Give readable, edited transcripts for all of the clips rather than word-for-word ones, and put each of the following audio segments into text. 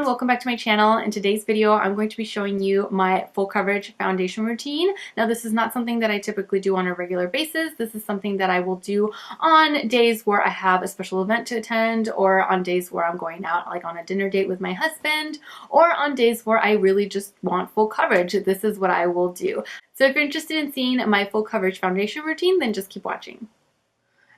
everyone, welcome back to my channel. In today's video, I'm going to be showing you my full coverage foundation routine. Now, this is not something that I typically do on a regular basis. This is something that I will do on days where I have a special event to attend, or on days where I'm going out like on a dinner date with my husband, or on days where I really just want full coverage. This is what I will do. So if you're interested in seeing my full coverage foundation routine, then just keep watching.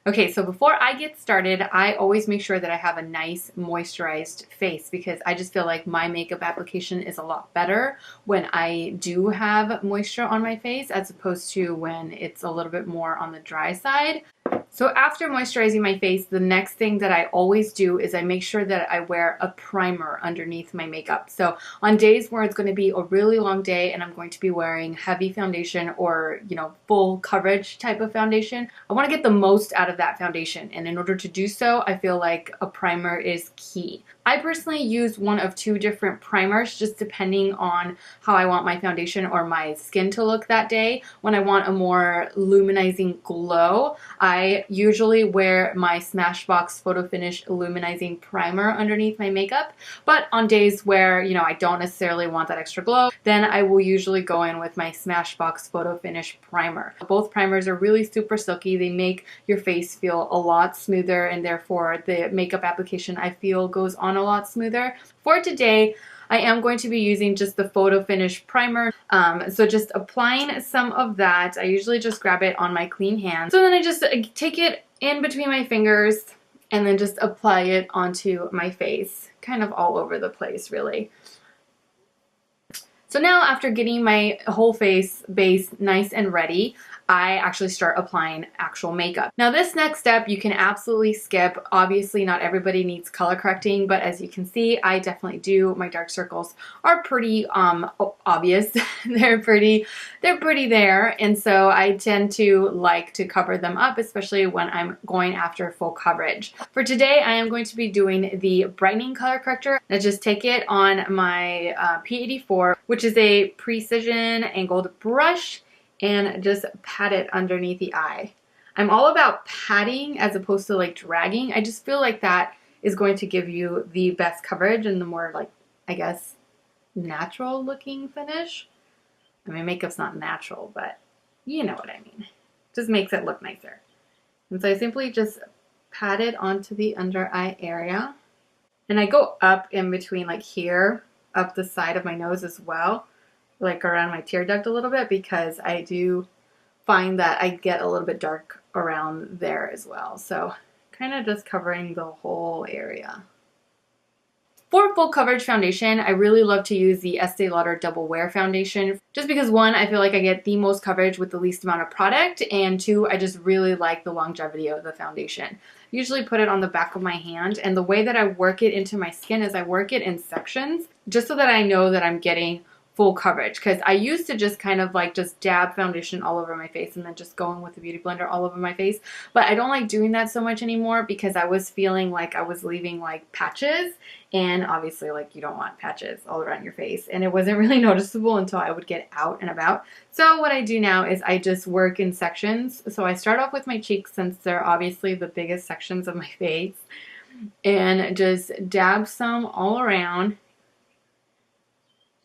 Okay, so before I get started, I always make sure that I have a nice moisturized face because I just feel like my makeup application is a lot better when I do have moisture on my face as opposed to when it's a little bit more on the dry side. So after moisturizing my face, the next thing that I always do is I make sure that I wear a primer underneath my makeup. So on days where it's going to be a really long day and I'm going to be wearing heavy foundation or, full coverage type of foundation, I want to get the most out of that foundation. And in order to do so, I feel like a primer is key. I personally use one of two different primers just depending on how I want my foundation or my skin to look that day. When I want a more luminizing glow, I usually wear my Smashbox Photofinish Illuminizing Primer underneath my makeup. But on days where, I don't necessarily want that extra glow, then I will usually go in with my Smashbox Photofinish Primer. Both primers are really super silky. They make your face feel a lot smoother, and therefore the makeup application I feel goes on a lot smoother. For today, I am going to be using just the Photofinish primer. So just applying some of that. I usually just grab it on my clean hand. So then I just take it in between my fingers and then just apply it onto my face, kind of all over the place, really. So now after getting my whole face base nice and ready, I actually start applying actual makeup. Now this next step you can absolutely skip. Obviously not everybody needs color correcting, but as you can see, I definitely do. My dark circles are pretty obvious. They're pretty there, and so I tend to like to cover them up, especially when I'm going after full coverage. For today, I am going to be doing the Brightening color corrector. I just take it on my P84, which is a precision angled brush, and just pat it underneath the eye. I'm all about patting as opposed to like dragging. I just feel like that is going to give you the best coverage and the more like, I guess, natural looking finish. I mean, makeup's not natural, but you know what I mean. Just makes it look nicer. And so I simply just pat it onto the under eye area. And I go up in between, like here, up the side of my nose as well, like around my tear duct a little bit, because I do find that I get a little bit dark around there as well. So kind of just covering the whole area. For full coverage foundation, I really love to use the Estee Lauder Double Wear foundation just because, one, I feel like I get the most coverage with the least amount of product, and two, I just really like the longevity of the foundation. I usually put it on the back of my hand, and the way that I work it into my skin is I work it in sections just so that I know that I'm getting full coverage, because I used to just kind of like just dab foundation all over my face and then just go in with the beauty blender all over my face, but I don't like doing that so much anymore because I was feeling like I was leaving like patches, and obviously like you don't want patches all around your face, and it wasn't really noticeable until I would get out and about. So what I do now is I just work in sections. So I start off with my cheeks, since they're obviously the biggest sections of my face, and just dab some all around.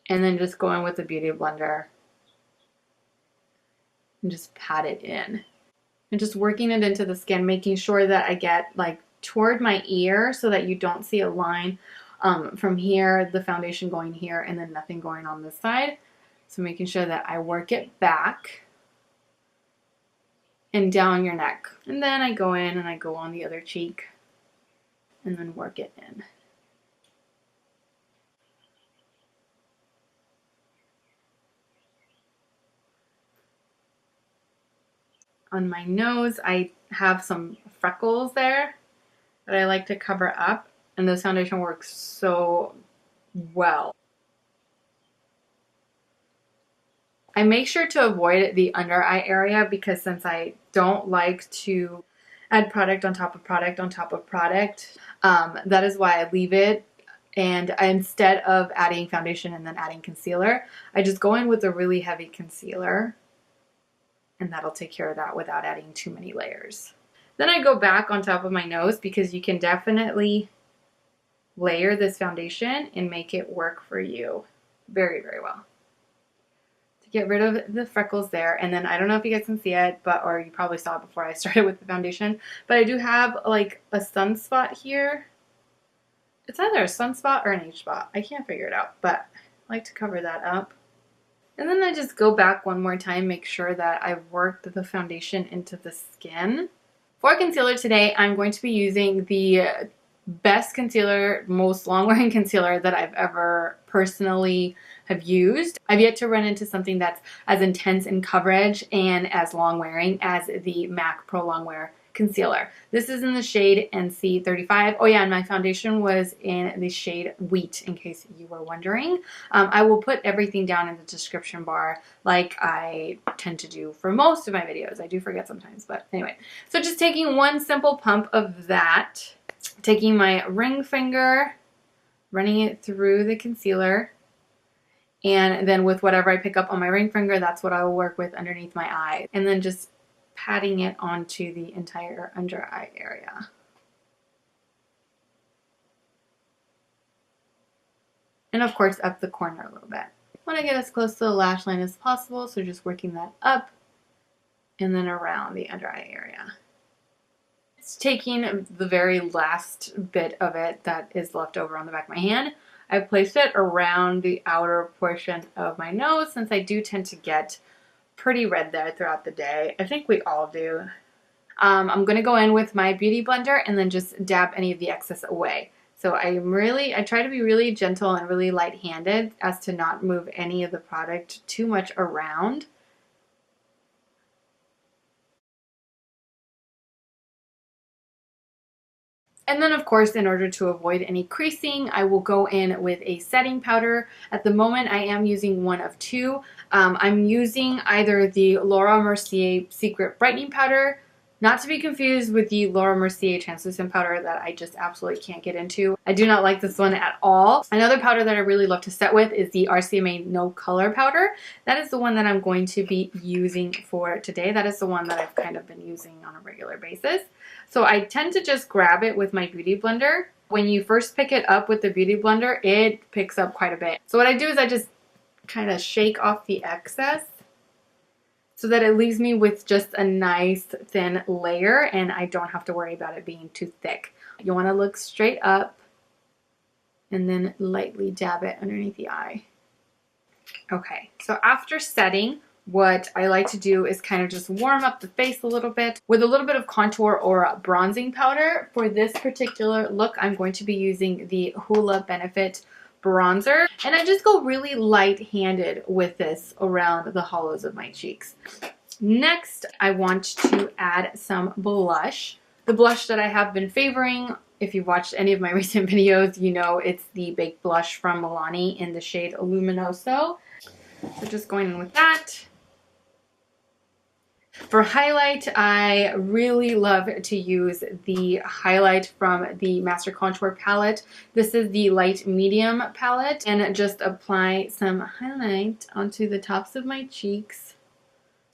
And then just go in with the beauty blender and just pat it in. And just working it into the skin, making sure that I get like toward my ear so that you don't see a line from here, the foundation going here, and then nothing going on this side. So making sure that I work it back and down your neck. And then I go in and I go on the other cheek and then work it in. On my nose, I have some freckles there that I like to cover up, and this foundation works so well. I make sure to avoid the under eye area because since I don't like to add product on top of product on top of product, that is why I leave it. And instead of adding foundation and then adding concealer, I just go in with a really heavy concealer, and that'll take care of that without adding too many layers. Then I go back on top of my nose because you can definitely layer this foundation and make it work for you very, very well. To get rid of the freckles there. And then I don't know if you guys can see it, but, or you probably saw it before I started with the foundation, but I do have like a sunspot here. It's either a sunspot or an age spot. I can't figure it out, but I like to cover that up. And then I just go back one more time, make sure that I've worked the foundation into the skin. For concealer today, I'm going to be using the best concealer, most long-wearing concealer that I've ever personally have used. I've yet to run into something that's as intense in coverage and as long-wearing as the MAC Pro Longwear concealer. This is in the shade NC35. Oh yeah, and my foundation was in the shade Wheat, in case you were wondering. I will put everything down in the description bar like I tend to do for most of my videos. I do forget sometimes, but anyway. So just taking one simple pump of that, taking my ring finger, running it through the concealer, and then with whatever I pick up on my ring finger, that's what I will work with underneath my eye. And then just patting it onto the entire under eye area. And of course up the corner a little bit. I want to get as close to the lash line as possible, so just working that up and then around the under eye area. It's taking the very last bit of it that is left over on the back of my hand. I've placed it around the outer portion of my nose, since I do tend to get pretty red there throughout the day. I think we all do. I'm going to go in with my beauty blender and then just dab any of the excess away. So I try to be really gentle and really light-handed as to not move any of the product too much around. And then of course, in order to avoid any creasing, I will go in with a setting powder. At the moment, I am using one of two. I'm using either the Laura Mercier Secret Brightening Powder, not to be confused with the Laura Mercier Translucent Powder that I just absolutely can't get into. I do not like this one at all. Another powder that I really love to set with is the RCMA No Color powder. That is the one that I'm going to be using for today. That is the one that I've kind of been using on a regular basis. So I tend to just grab it with my beauty blender. When you first pick it up with the beauty blender, it picks up quite a bit. So what I do is I just kind of shake off the excess so that it leaves me with just a nice thin layer and I don't have to worry about it being too thick. You want to look straight up and then lightly dab it underneath the eye. Okay, so after setting, what I like to do is kind of just warm up the face a little bit with a little bit of contour or bronzing powder. For this particular look, I'm going to be using the Hoola Benefit bronzer, and I just go really light-handed with this around the hollows of my cheeks. Next, I want to add some blush. The blush that I have been favoring, if you've watched any of my recent videos, you know it's the Baked Blush from Milani in the shade Luminoso. So just going in with that. For highlight, I really love to use the highlight from the Master Contour palette. This is the light medium palette, and just apply some highlight onto the tops of my cheeks.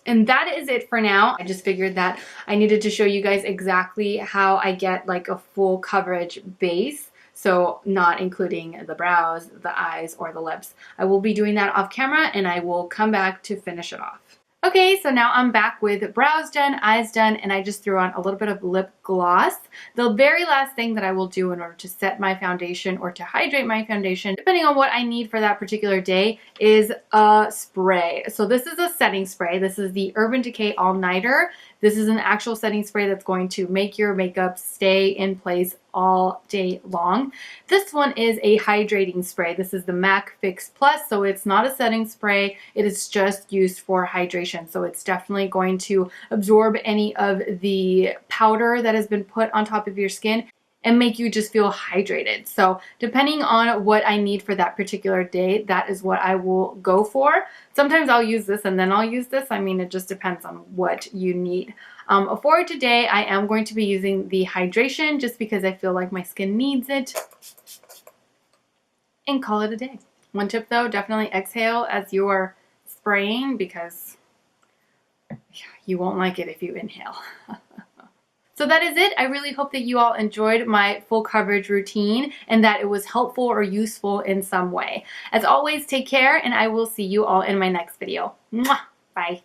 And that is it for now. I just figured that I needed to show you guys exactly how I get like a full coverage base. So not including the brows, the eyes, or the lips. I will be doing that off camera and I will come back to finish it off. Okay, so now I'm back with brows done, eyes done, and I just threw on a little bit of lip gloss. The very last thing that I will do in order to set my foundation or to hydrate my foundation, depending on what I need for that particular day, is a spray. So this is a setting spray. This is the Urban Decay All Nighter. This is an actual setting spray that's going to make your makeup stay in place all day long. This one is a hydrating spray. This is the MAC Fix Plus, so it's not a setting spray. It is just used for hydration. So it's definitely going to absorb any of the powder that has been put on top of your skin and make you just feel hydrated. So depending on what I need for that particular day, that is what I will go for. Sometimes I'll use this and then I'll use this. I mean, it just depends on what you need. For today, I am going to be using the hydration just because I feel like my skin needs it, and call it a day. One tip though, definitely exhale as you're spraying because you won't like it if you inhale. So that is it. I really hope that you all enjoyed my full coverage routine and that it was helpful or useful in some way. As always, take care, and I will see you all in my next video. Mwah! Bye.